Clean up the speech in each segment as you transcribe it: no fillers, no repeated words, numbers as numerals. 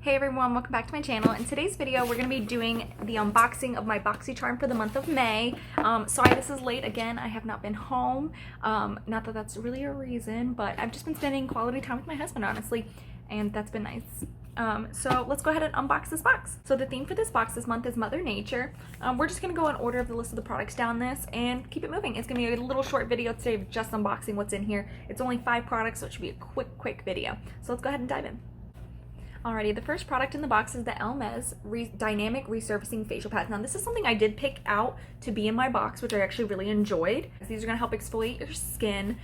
Hey everyone, welcome back to my channel. In today's video, we're going to be doing the unboxing of my BoxyCharm for the month of May. Sorry this is late again, I have not been home. Not that that's really a reason, but I've just been spending quality time with my husband, honestly, and that's been nice. So let's go ahead and unbox this box. So the theme for this box this month is Mother Nature. We're just going to go in order of the list of the products down this and keep it moving. It's going to be a little short video today of just unboxing what's in here. It's only 5 products, so it should be a quick video. So let's go ahead and dive in. Alrighty, the first product in the box is the Elmez Dynamic Resurfacing Facial Pads. Now this is something I did pick out to be in my box, which I actually really enjoyed. These are going to help exfoliate your skin.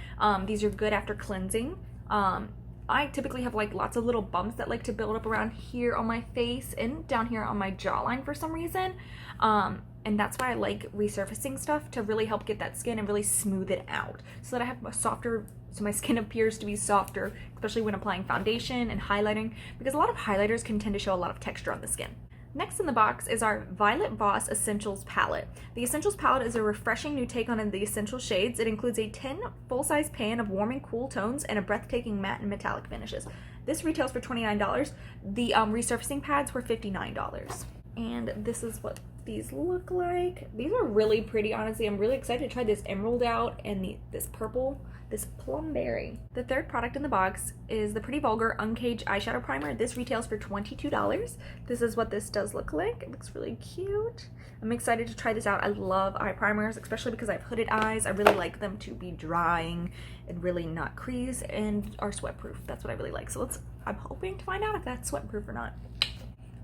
These are good after cleansing. I typically have like lots of little bumps that like to build up around here on my face and down here on my jawline for some reason. And that's why I like resurfacing stuff, to really help get that skin and really smooth it out so that I have a softer, so my skin appears to be softer, especially when applying foundation and highlighting, because a lot of highlighters can tend to show a lot of texture on the skin. Next in the box is our Violet Voss Essentials Palette. The Essentials Palette is a refreshing new take on the essential shades. It includes a 10 full-size pan of warm and cool tones and a breathtaking matte and metallic finishes. This retails for $29. The resurfacing pads were $59. And this is what these look like. These are really pretty, honestly. I'm really excited to try this emerald out and this purple, this plum berry. The third product in the box is the Pretty Vulgar Uncaged Eyeshadow Primer. This retails for $22. This is what this does look like. It looks really cute. I'm excited to try this out. I love eye primers, especially because I have hooded eyes. I really like them to be drying and really not crease and are sweat proof. That's what I really like. So I'm hoping to find out if that's sweat proof or not.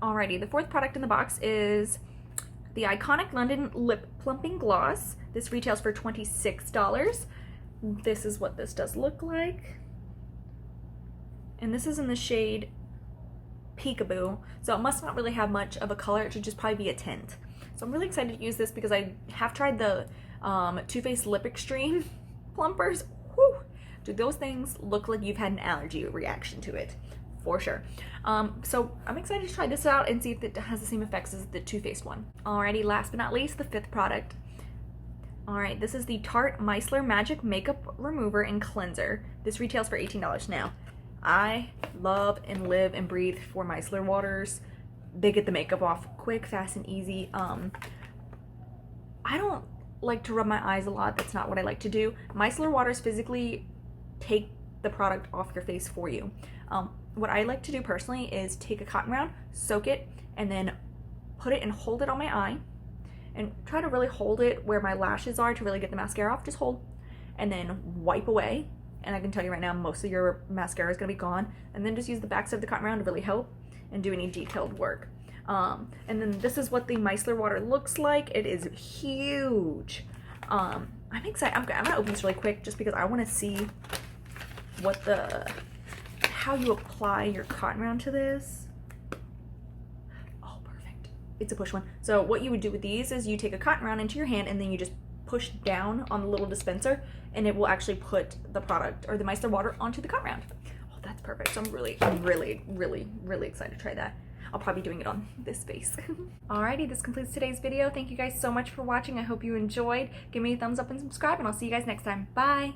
Alrighty, the fourth product in the box is the Iconic London Lip Plumping Gloss. This retails for $26. This is what this does look like. And this is in the shade Peekaboo. So it must not really have much of a color. It should just probably be a tint. So I'm really excited to use this because I have tried the Too Faced Lip Extreme plumpers. Whew. Dude, those things look like you've had an allergy reaction to it. For sure. So I'm excited to try this out and see if it has the same effects as the Too Faced one. Alrighty, last but not least, the fifth product. Alright, this is the Tarte Micellar Magic Makeup Remover and Cleanser. This retails for $18. Now, I love and live and breathe for micellar waters. They get the makeup off quick, fast, and easy. I don't like to rub my eyes a lot. That's not what I like to do. Micellar waters physically take the product off your face for you. What I like to do personally is take a cotton round, soak it, and then put it and hold it on my eye, and try to really hold it where my lashes are to really get the mascara off. Just hold, and then wipe away. And I can tell you right now, most of your mascara is going to be gone. And then just use the backside of the cotton round to really help and do any detailed work. And then this is what the micellar water looks like. It is huge. I'm excited. I'm going to open this really quick just because I want to see what how you apply your cotton round to this. Oh, perfect. It's a push one. So what you would do with these is you take a cotton round into your hand and then you just push down on the little dispenser and it will actually put the product or the micellar water onto the cotton round. Oh, that's perfect. So I'm really excited to try that. I'll probably be doing it on this face. Alrighty, this completes today's video. Thank you guys so much for watching. I hope you enjoyed. Give me a thumbs up and subscribe, and I'll see you guys next time. Bye!